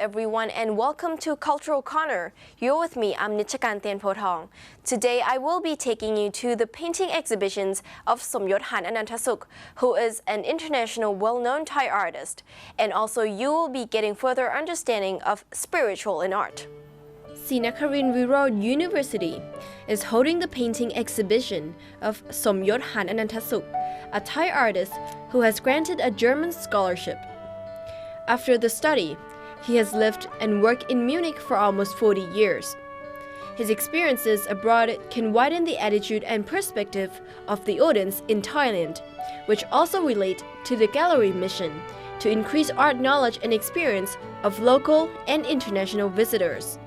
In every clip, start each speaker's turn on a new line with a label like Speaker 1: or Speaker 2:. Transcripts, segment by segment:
Speaker 1: everyone, and welcome to Cultural Corner. You're with me, I'm Nichakarn Teinpothong. Today I will be taking you to the painting exhibitions of Somyot Hananuntasuk, who is an international well-known Thai artist. And also you will be getting further understanding of spiritual in art. Srinakarinwiroj University is holding the painting exhibition of Somyot Hananuntasuk, a Thai artist who has granted a German scholarship. After the study, he has lived and worked in Munich for almost 40 years. His experiences abroad can widen the attitude and perspective of the audience in Thailand, which also relate to the gallery mission to increase art knowledge and experience of local and international visitors.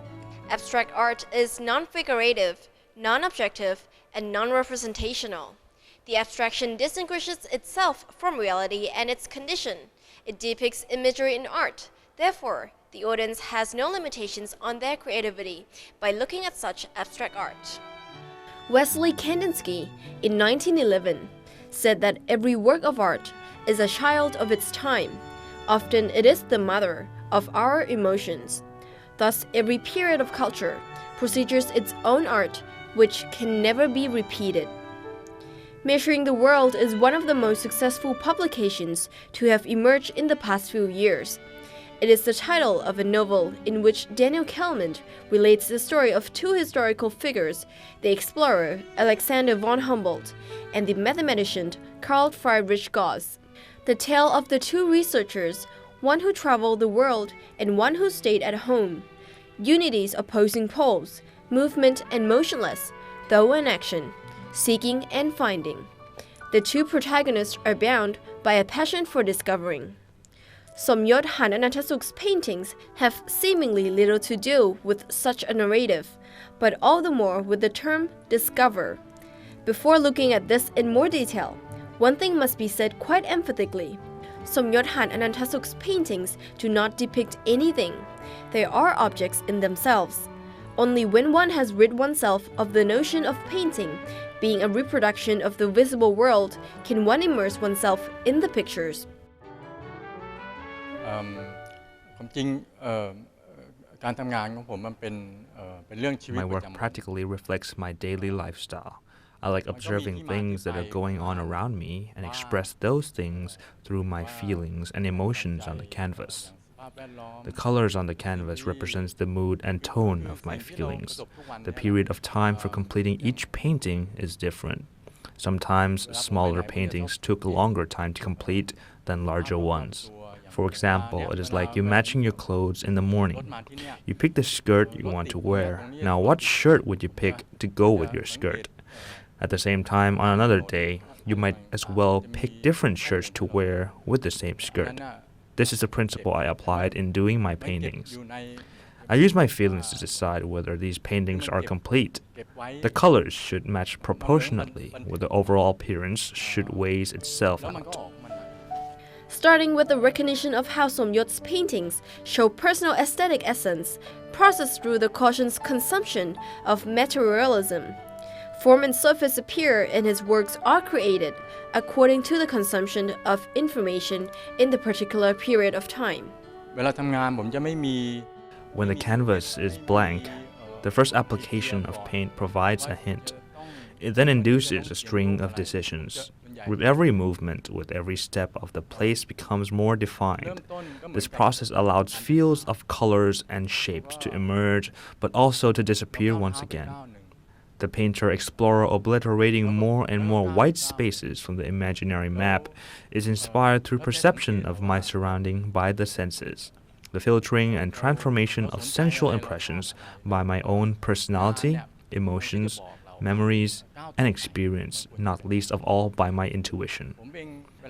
Speaker 1: Abstract art is non-figurative, non-objective, and non-representational. The abstraction distinguishes itself from reality and its condition. It depicts imagery in art. Therefore, the audience has no limitations on their creativity by looking at such abstract art. Wesley Kandinsky, in 1911, said that every work of art is a child of its time. Often it is the mother of our emotions. Thus, every period of culture procedures its own art, which can never be repeated. Measuring the World is one of the most successful publications to have emerged in the past few years. It is the title of a novel in which Daniel Kelman relates the story of two historical figures, the explorer Alexander von Humboldt and the mathematician Carl Friedrich Gauss. The tale of the two researchers, one who traveled the world and one who stayed at home. Unity's opposing poles, movement and motionless, though in action, seeking and finding. The two protagonists are bound by a passion for discovering. Somyot Hananuntasuk's paintings have seemingly little to do with such a narrative, but all the more with the term discover. Before looking at this in more detail, one thing must be said quite emphatically. Somyot Hananuntasuk's paintings do not depict anything. They are objects in themselves. Only when one has rid oneself of the notion of painting being a reproduction of the visible world can one immerse oneself in the pictures.
Speaker 2: My work practically reflects my daily lifestyle. I like observing things that are going on around me and express those things through my feelings and emotions on the canvas. The colors on the canvas represents the mood and tone of my feelings. The period of time for completing each painting is different. Sometimes smaller paintings took longer time to complete than larger ones. For example, it is like you matching your clothes in the morning. You pick the skirt you want to wear. Now, what shirt would you pick to go with your skirt? At the same time, on another day, you might as well pick different shirts to wear with the same skirt. This is a principle I applied in doing my paintings. I use my feelings to decide whether these paintings are complete. The colors should match proportionately, where the overall appearance should weigh itself out.
Speaker 1: Starting with the recognition of how Somyot's paintings show personal aesthetic essence, processed through the cautious consumption of materialism. Form and surface appear in his works are created according to the consumption of information in the particular period of time.
Speaker 2: When the canvas is blank, the first application of paint provides a hint. It then induces a string of decisions. With every movement, with every step of the place becomes more defined. This process allows fields of colors and shapes to emerge, but also to disappear once again. The painter-explorer obliterating more and more white spaces from the imaginary map is inspired through perception of my surrounding by the senses, the filtering and transformation of sensual impressions by my own personality, emotions, memories, and experience, not least of all by my intuition.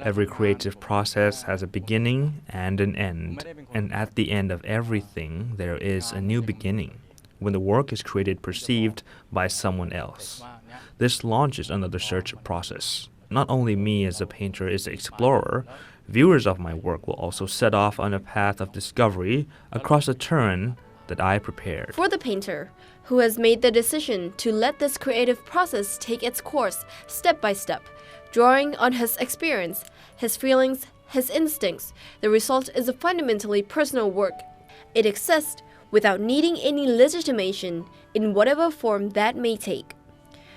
Speaker 2: Every creative process has a beginning and an end, and at the end of everything there is a new beginning, when the work is created perceived by someone else. This launches another search process. Not only me as a painter is the explorer, viewers of my work will also set off on a path of discovery across a turn that I prepared.
Speaker 1: For the painter, who has made the decision to let this creative process take its course step by step, drawing on his experience, his feelings, his instincts, the result is a fundamentally personal work. It exists without needing any legitimation in whatever form that may take.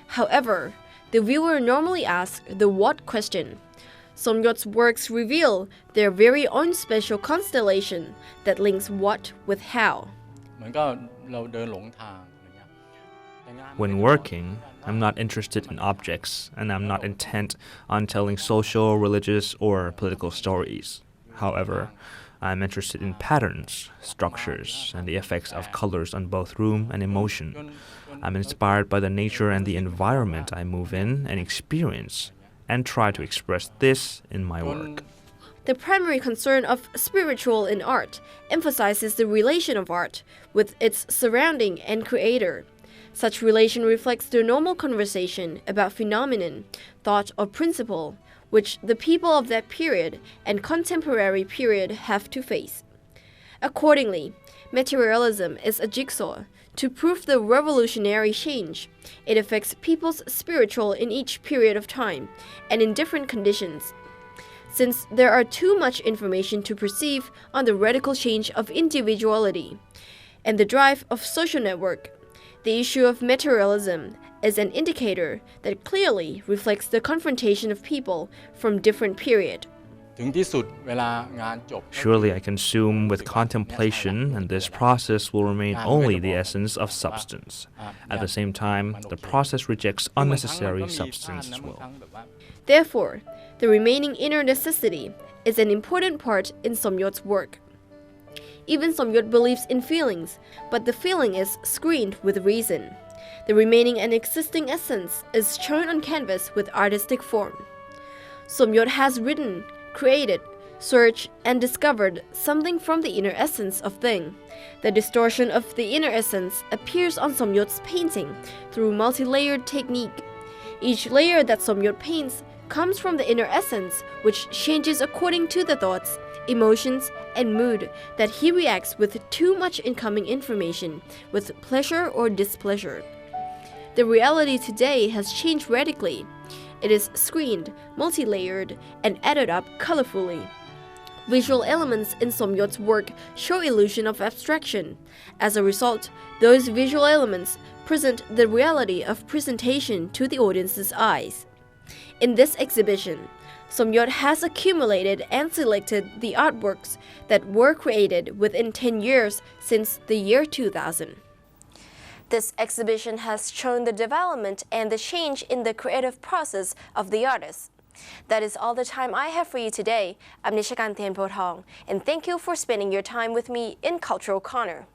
Speaker 1: However, the viewer normally asks the what question. Somyot's works reveal their very own special constellation that links what with how.
Speaker 2: When working, I'm not interested in objects, and I'm not intent on telling social, religious, or political stories. However, I'm interested in patterns, structures, and the effects of colors on both room and emotion. I'm inspired by the nature and the environment I move in and experience, and try to express this in my work.
Speaker 1: The primary concern of spiritual in art emphasizes the relation of art with its surrounding and creator. Such relation reflects the normal conversation about phenomenon, thought, or principle, which the people of that period and contemporary period have to face. Accordingly, materialism is a jigsaw to prove the revolutionary change. It affects people's spiritual in each period of time and in different conditions. Since there are too much information to perceive on the radical change of individuality and the drive of social network, the issue of materialism is an indicator that clearly reflects the confrontation of people from different periods.
Speaker 2: Surely I consume with contemplation, and this process will remain only the essence of substance. At the same time, the process rejects unnecessary substance as well.
Speaker 1: Therefore, the remaining inner necessity is an important part in Somyot's work. Even Somyot believes in feelings, but the feeling is screened with reason. The remaining and existing essence is shown on canvas with artistic form. Somyot has written, created, searched, and discovered something from the inner essence of thing. The distortion of the inner essence appears on Somyot's painting through multi-layered technique. Each layer that Somyot paints comes from the inner essence, which changes according to the thoughts, emotions, and mood that he reacts with too much incoming information, with pleasure or displeasure. The reality today has changed radically. It is screened, multi-layered, and added up colorfully. Visual elements in Somyot's work show illusion of abstraction. As a result, those visual elements present the reality of presentation to the audience's eyes. In this exhibition, Somyot has accumulated and selected the artworks that were created within 10 years since the year 2000. This exhibition has shown the development and the change in the creative process of the artist. That is all the time I have for you today. I'm Nichakarn Teinpothong, and thank you for spending your time with me in Cultural Corner.